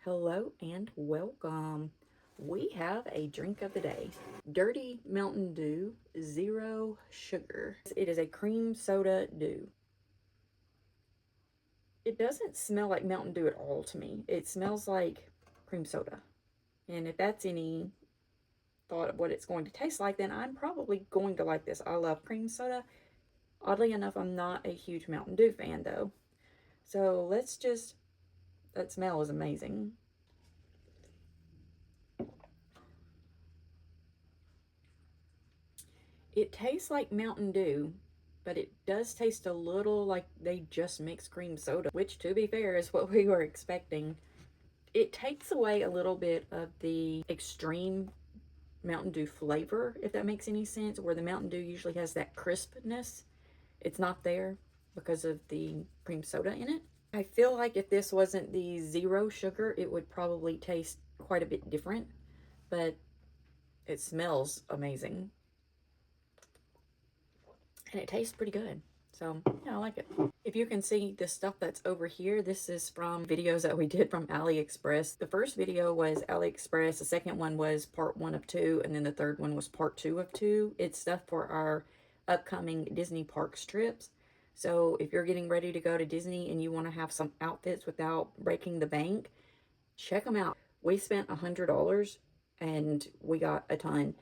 Hello and welcome. We have a drink of the day. Dirty Mountain Dew, zero sugar. It is a cream soda dew. It doesn't smell like Mountain Dew at all to me. It smells like cream soda. And if that's any thought of what it's going to taste like, then I'm probably going to like this. I love cream soda. Oddly enough, I'm not a huge Mountain Dew fan though. So that smell is amazing. It tastes like Mountain Dew, but it does taste a little like they just mixed cream soda, which to be fair is what we were expecting. It takes away a little bit of the extreme Mountain Dew flavor, if that makes any sense, where the Mountain Dew usually has that crispness. It's not there because of the cream soda in it. I feel like if this wasn't the zero sugar, it would probably taste quite a bit different, but it smells amazing. And it tastes pretty good. So, yeah, I like it. If you can see the stuff that's over here, this is from videos that we did from AliExpress. The first video was AliExpress. The second one was part 1 of 2. And then the third one was part 2 of 2. It's stuff for our upcoming Disney parks trips. So if you're getting ready to go to Disney and you want to have some outfits without breaking the bank, check them out. We spent $100 and we got a ton.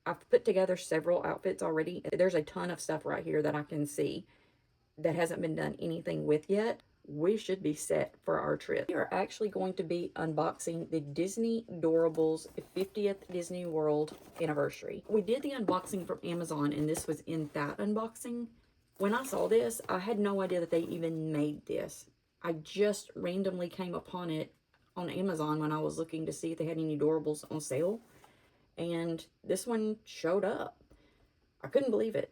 I've put together several outfits already. There's a ton of stuff right here that I can see that hasn't been done anything with yet. We should be set for our trip. We are actually going to be unboxing the Disney Doorables 50th Disney World anniversary. We did the unboxing from Amazon and this was in that unboxing. When I saw this, I had no idea that they even made this. I just randomly came upon it on Amazon when I was looking to see if they had any Doorables on sale. And this one showed up. I couldn't believe it.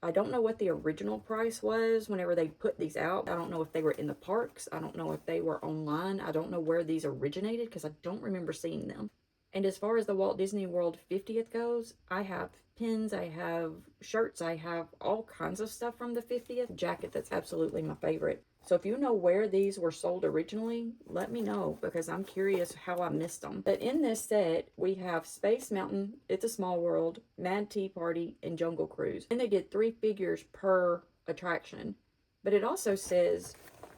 I don't know what the original price was whenever they put these out. I don't know if they were in the parks. I don't know if they were online. I don't know where these originated because I don't remember seeing them. And as far as the Walt Disney World 50th goes, I have pins, I have shirts, I have all kinds of stuff from the 50th. Jacket that's absolutely my favorite. So if you know where these were sold originally, let me know because I'm curious how I missed them. But in this set, we have Space Mountain, It's a Small World, Mad Tea Party, and Jungle Cruise. And they did 3 figures per attraction. But it also says,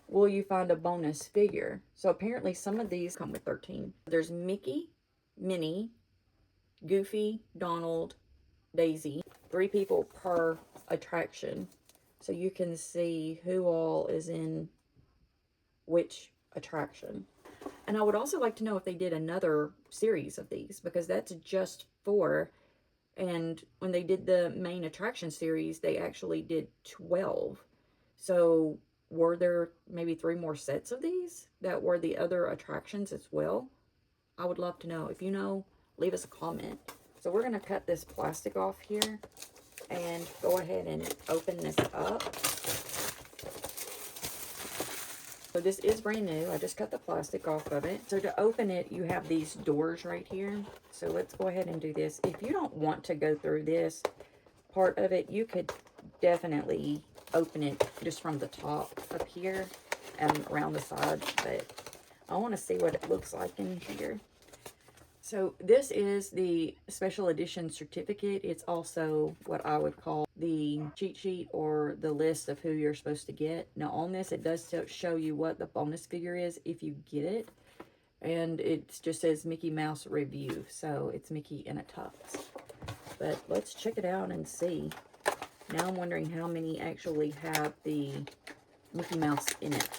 will you find a bonus figure? So apparently some of these come with 13. There's Mickey, Minnie, Goofy, Donald, Daisy. 3 people per attraction. So you can see who all is in which attraction. And I would also like to know if they did another series of these, because that's just 4. And when they did the main attraction series, they actually did 12. So were there maybe 3 more sets of these that were the other attractions as well? I would love to know. If you know, leave us a comment. So we're going to cut this plastic off here and go ahead and open this up. So this is brand new. I just cut the plastic off of it. So to open it, you have these doors right here. So let's go ahead and do this. If you don't want to go through this part of it, you could definitely open it just from the top up here and around the side. But I want to see what it looks like in here. So this is the special edition certificate. It's also what I would call the cheat sheet or the list of who you're supposed to get. Now on this, it does show you what the bonus figure is if you get it. And it just says Mickey Mouse Review. So it's Mickey in a tux. But let's check it out and see. Now I'm wondering how many actually have the Mickey Mouse in it.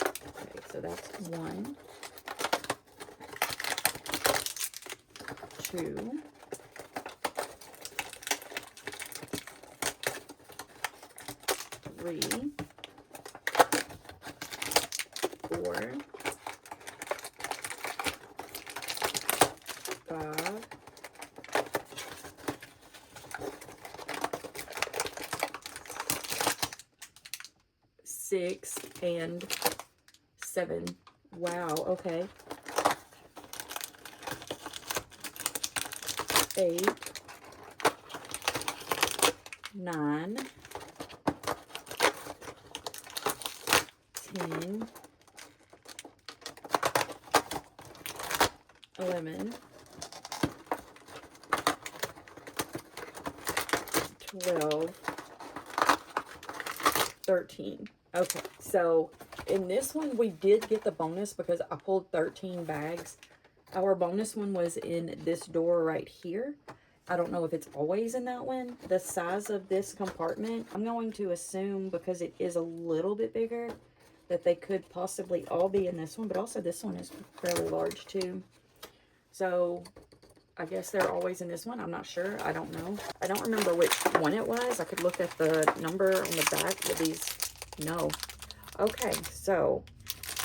Okay, so that's 1. 2, 3, 4, 5, 6, and 7. Wow, okay. 8, 9, 10, 11, 12, 13. Okay, so in this one, we did get the bonus because I pulled 13 bags. Our bonus one was in this door right here. I don't know if it's always in that one. The size of this compartment, I'm going to assume because it is a little bit bigger that they could possibly all be in this one, but also this one is fairly large too. So I guess they're always in this one. I'm not sure. I don't know. I don't remember which one it was. I could look at the number on the back of these. No. Okay, so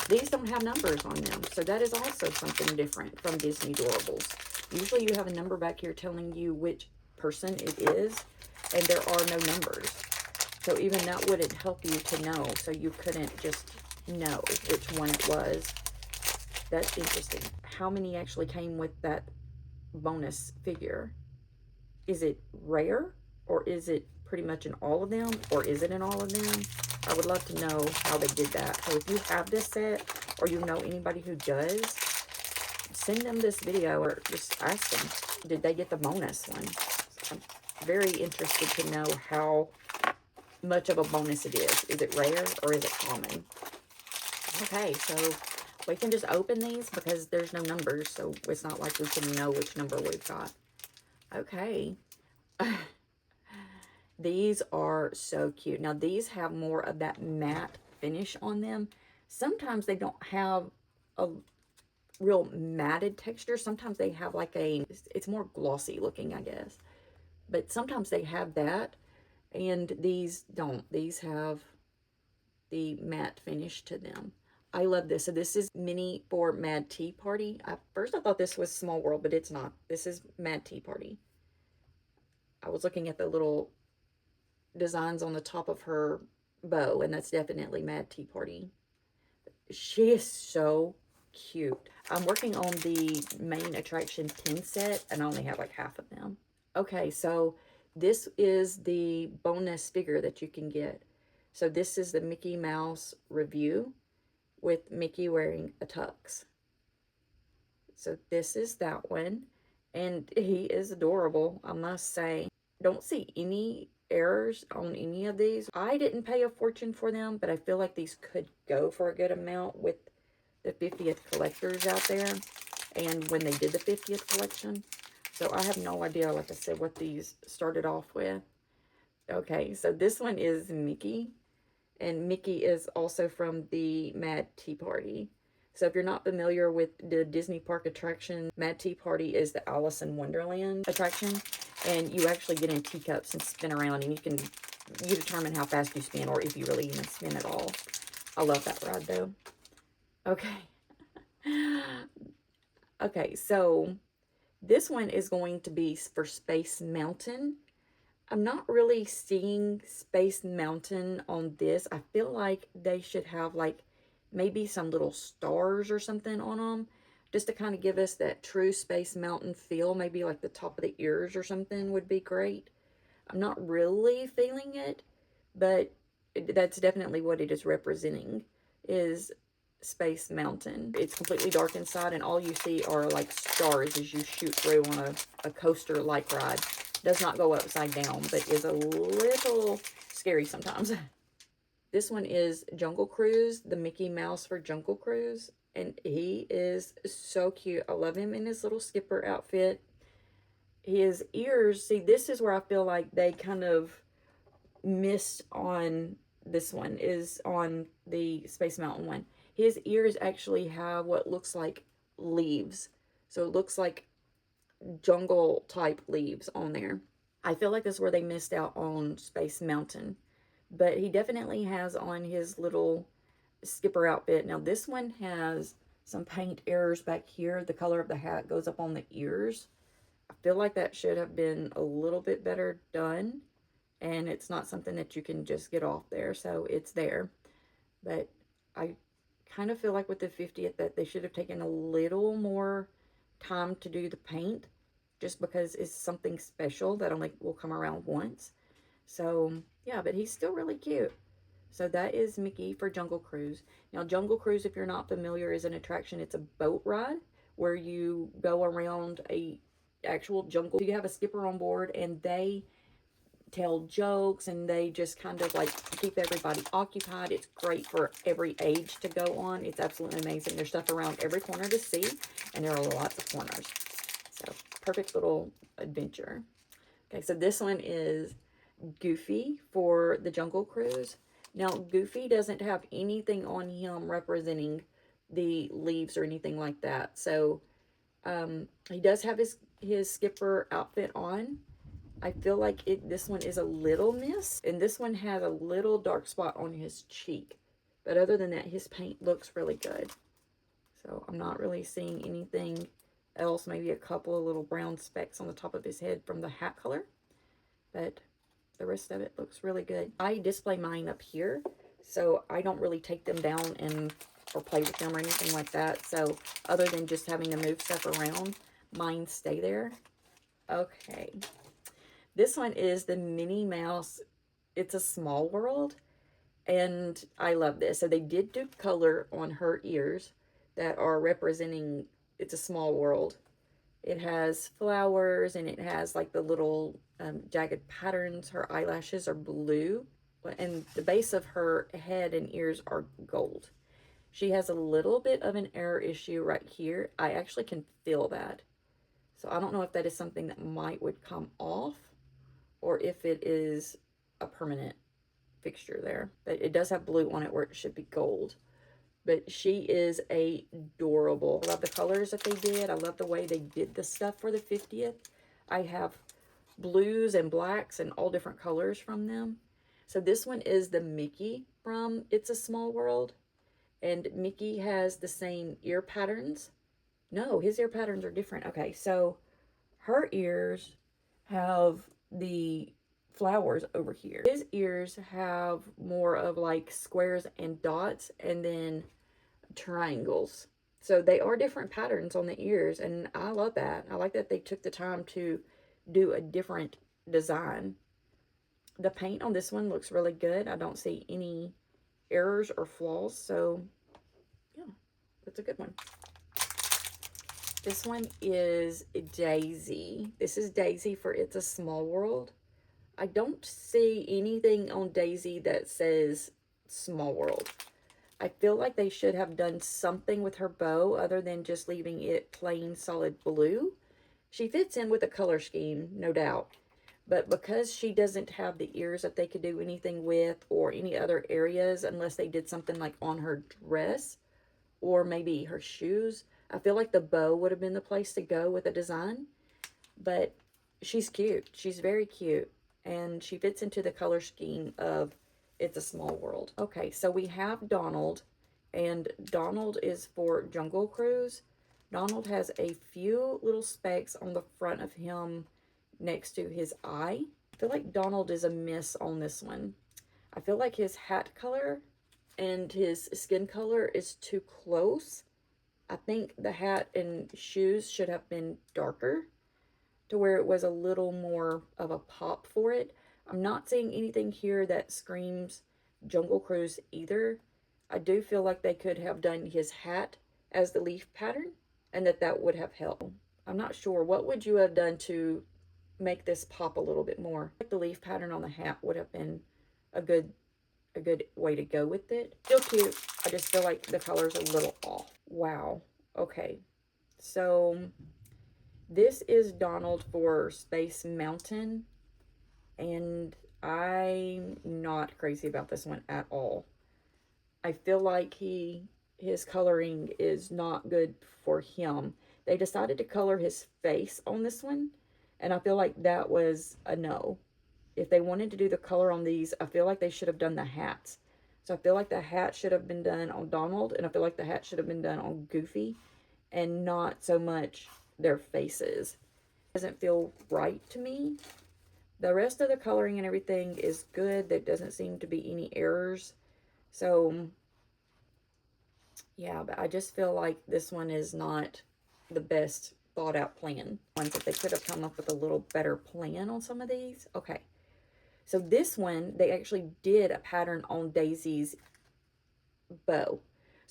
these don't have numbers on them. So that is also something different from Disney Doorables. Usually you have a number back here telling you which person it is, and there are no numbers. So even that wouldn't help you to know. So you couldn't just know which one it was. That's interesting. How many actually came with that bonus figure? Is it rare, or is it pretty much in all of them, or is it in all of them? I would love to know how they did that. So if you have this set, or you know anybody who does, send them this video or just ask them, did they get the bonus one? I'm very interested to know how much of a bonus it is. Is it rare or is it common? Okay, so we can just open these because there's no numbers, so it's not like we can know which number we've got. Okay. These are so cute. Now, these have more of that matte finish on them. Sometimes they don't have a real matted texture. Sometimes they have like it's more glossy looking, I guess. But sometimes they have that, and these don't. These have the matte finish to them. I love this. So this is mini for Mad Tea Party. At first I thought this was Small World, but it's not. This is Mad Tea Party. I was looking at the little designs on the top of her bow, and that's definitely Mad Tea Party. She is so cute. I'm working on the main attraction 10 set, and I only have like half of them. Okay, so this is the bonus figure that you can get. So this is the Mickey Mouse review with Mickey wearing a tux. So this is that one, and he is adorable, I must say. Don't see any errors on any of these. I didn't pay a fortune for them, but I feel like these could go for a good amount with the 50th collectors out there, and when they did the 50th collection. So I have no idea, like I said, what these started off with. Okay, so this one is Mickey, and Mickey is also from the Mad Tea Party. So if you're not familiar with the Disney Park attraction, Mad Tea Party is the Alice in Wonderland attraction, and you actually get in teacups and spin around, and you determine how fast you spin, or if you really even spin at all. I love that ride though. Okay. Okay, so this one is going to be for Space Mountain. I'm not really seeing Space Mountain on this. I feel like they should have like maybe some little stars or something on them, just to kind of give us that true Space Mountain feel. Maybe like the top of the ears or something would be great. I'm not really feeling it, but that's definitely what it is representing, is Space Mountain. It's completely dark inside, and all you see are like stars as you shoot through on a coaster-like ride. Does not go upside down, but is a little scary sometimes. This one is Jungle Cruise, the Mickey Mouse for Jungle Cruise, and he is so cute. I love him in his little skipper outfit. His ears, see, this is where I feel like they kind of missed on this one, is on the Space Mountain one. His ears actually have what looks like leaves. So it looks like jungle type leaves on there. I feel like this is where they missed out on Space Mountain. But he definitely has on his little skipper outfit. Now this one has some paint errors back here. The color of the hat goes up on the ears. I feel like that should have been a little bit better done. And it's not something that you can just get off there. So it's there. But I kind of feel like with the 50th that they should have taken a little more time to do the paint, just because it's something special that only will come around once. So yeah, but he's still really cute. So that is Mickey for Jungle Cruise. Now Jungle Cruise, if you're not familiar, is an attraction. It's a boat ride where you go around a actual jungle. So you have a skipper on board, and they tell jokes, and they just kind of like keep everybody occupied. It's great for every age to go on. It's absolutely amazing. There's stuff around every corner to see, and there are lots of corners. So perfect little adventure. Okay, so this one is Goofy for the Jungle Cruise. Now, Goofy doesn't have anything on him representing the leaves or anything like that. So he does have his skipper outfit on. I feel like this one is a little missed, and this one has a little dark spot on his cheek. But other than that, his paint looks really good. So I'm not really seeing anything else. Maybe a couple of little brown specks on the top of his head from the hat color. But the rest of it looks really good. I display mine up here, so I don't really take them down or play with them or anything like that. So other than just having to move stuff around, mine stay there. Okay. This one is the Minnie Mouse. It's a Small World, and I love this. So they did do color on her ears that are representing It's a Small World. It has flowers, and it has like the little jagged patterns. Her eyelashes are blue, and the base of her head and ears are gold. She has a little bit of an error issue right here. I actually can feel that. So I don't know if that is something that would come off, or if it is a permanent fixture there. But it does have blue on it where it should be gold. But she is adorable. I love the colors that they did. I love the way they did the stuff for the 50th. I have blues and blacks and all different colors from them. So this one is the Mickey from It's a Small World. And Mickey has the same ear patterns. No, his ear patterns are different. Okay, so her ears have the flowers over here. His ears have more of like squares and dots, and then triangles. So they are different patterns on the ears, and I love that. I like that they took the time to do a different design. The paint on this one looks really good. I don't see any errors or flaws, so yeah, that's a good one. This one is Daisy. This is Daisy for It's a Small World. I don't see anything on Daisy that says Small World. I feel like they should have done something with her bow other than just leaving it plain solid blue. She fits in with the color scheme, no doubt. But because she doesn't have the ears that they could do anything with, or any other areas, unless they did something like on her dress or maybe her shoes, I feel like the bow would have been the place to go with the design. But she's cute. She's very cute. And she fits into the color scheme of It's a Small World. Okay, so we have Donald. And Donald is for Jungle Cruise. Donald has a few little specks on the front of him next to his eye. I feel like Donald is a miss on this one. I feel like his hat color and his skin color is too close. I think the hat and shoes should have been darker to where it was a little more of a pop for it. I'm not seeing anything here that screams Jungle Cruise either. I do feel like they could have done his hat as the leaf pattern, and that would have helped. I'm not sure. What would you have done to make this pop a little bit more? Like the leaf pattern on the hat would have been a good way to go with it. Still cute. I just feel like the color's a little off. Wow. Okay. So this is Donald for Space Mountain, and I'm not crazy about this one at all. I feel like his coloring is not good for him. They decided to color his face on this one, and I feel like that was a no. If they wanted to do the color on these, I feel like they should have done the hats. So I feel like the hat should have been done on Donald, and I feel like the hat should have been done on Goofy, and not so much their faces. It doesn't feel right to me. The rest of the coloring and everything is good. There doesn't seem to be any errors. So, yeah, but I just feel like this one is not the best thought out plan. Ones that they could have come up with a little better plan on some of these. Okay. So this one, they actually did a pattern on Daisy's bow.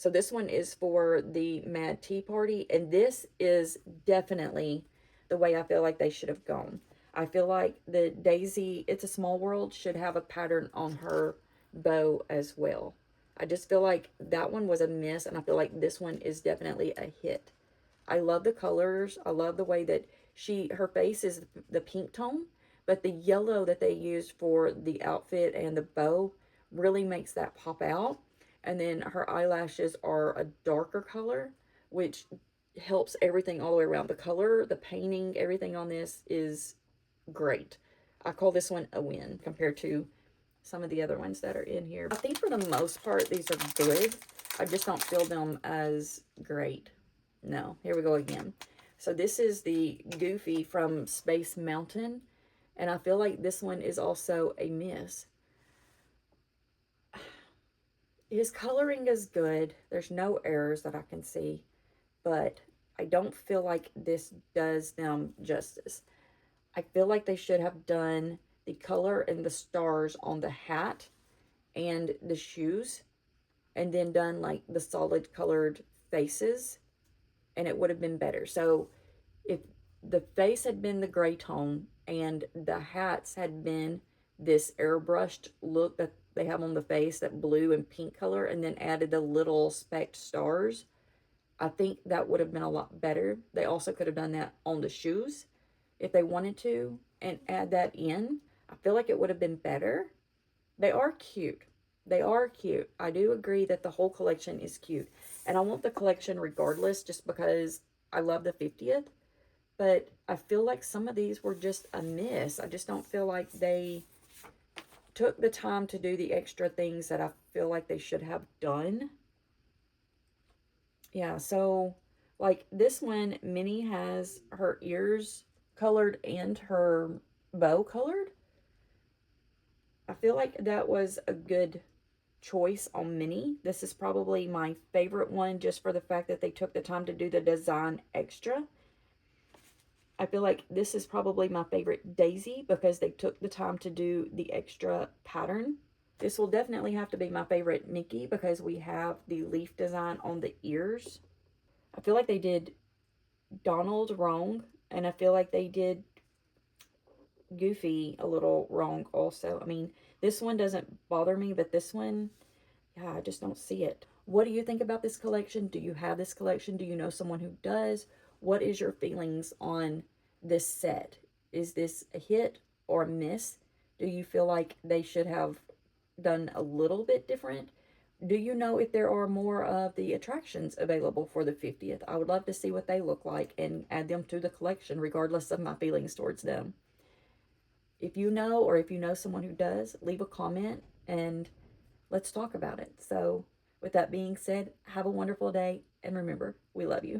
So this one is for the Mad Tea Party, and this is definitely the way I feel like they should have gone. I feel like the Daisy, It's a Small World, should have a pattern on her bow as well. I just feel like that one was a miss, and I feel like this one is definitely a hit. I love the colors. I love the way that her face is the pink tone, but the yellow that they used for the outfit and the bow really makes that pop out. And then her eyelashes are a darker color, which helps everything all the way around. The color, the painting, everything on this is great. I call this one a win compared to some of the other ones that are in here. I think for the most part, these are good. I just don't feel them as great. No, here we go again. So this is the Goofy from Space Mountain, and I feel like this one is also a miss. His coloring is good. There's no errors that I can see, but I don't feel like this does them justice. I feel like they should have done the color and the stars on the hat and the shoes, and then done like the solid colored faces, and it would have been better. So if the face had been the gray tone and the hats had been this airbrushed look that they have on the face, that blue and pink color, and then added the little specked stars, I think that would have been a lot better. They also could have done that on the shoes if they wanted to and add that in. I feel like it would have been better. They are cute. They are cute. I do agree that the whole collection is cute. And I want the collection regardless, just because I love the 50th. But I feel like some of these were just a miss. I just don't feel like they took the time to do the extra things that I feel like they should have done. Yeah, so like this one, Minnie has her ears colored and her bow colored. I feel like that was a good choice on Minnie. This is probably my favorite one, just for the fact that they took the time to do the design extra. I feel like this is probably my favorite Daisy because they took the time to do the extra pattern. This will definitely have to be my favorite Mickey because we have the leaf design on the ears. I feel like they did Donald wrong, and I feel like they did Goofy a little wrong also. I mean, this one doesn't bother me, but this one, yeah, I just don't see it. What do you think about this collection? Do you have this collection? Do you know someone who does? What is your feelings on this set? Is this a hit or a miss? Do you feel like they should have done a little bit different? Do you know if there are more of the attractions available for the 50th? I would love to see what they look like and add them to the collection regardless of my feelings towards them. If you know, or if you know someone who does, leave a comment and let's talk about it. So with that being said, have a wonderful day, and remember, we love you.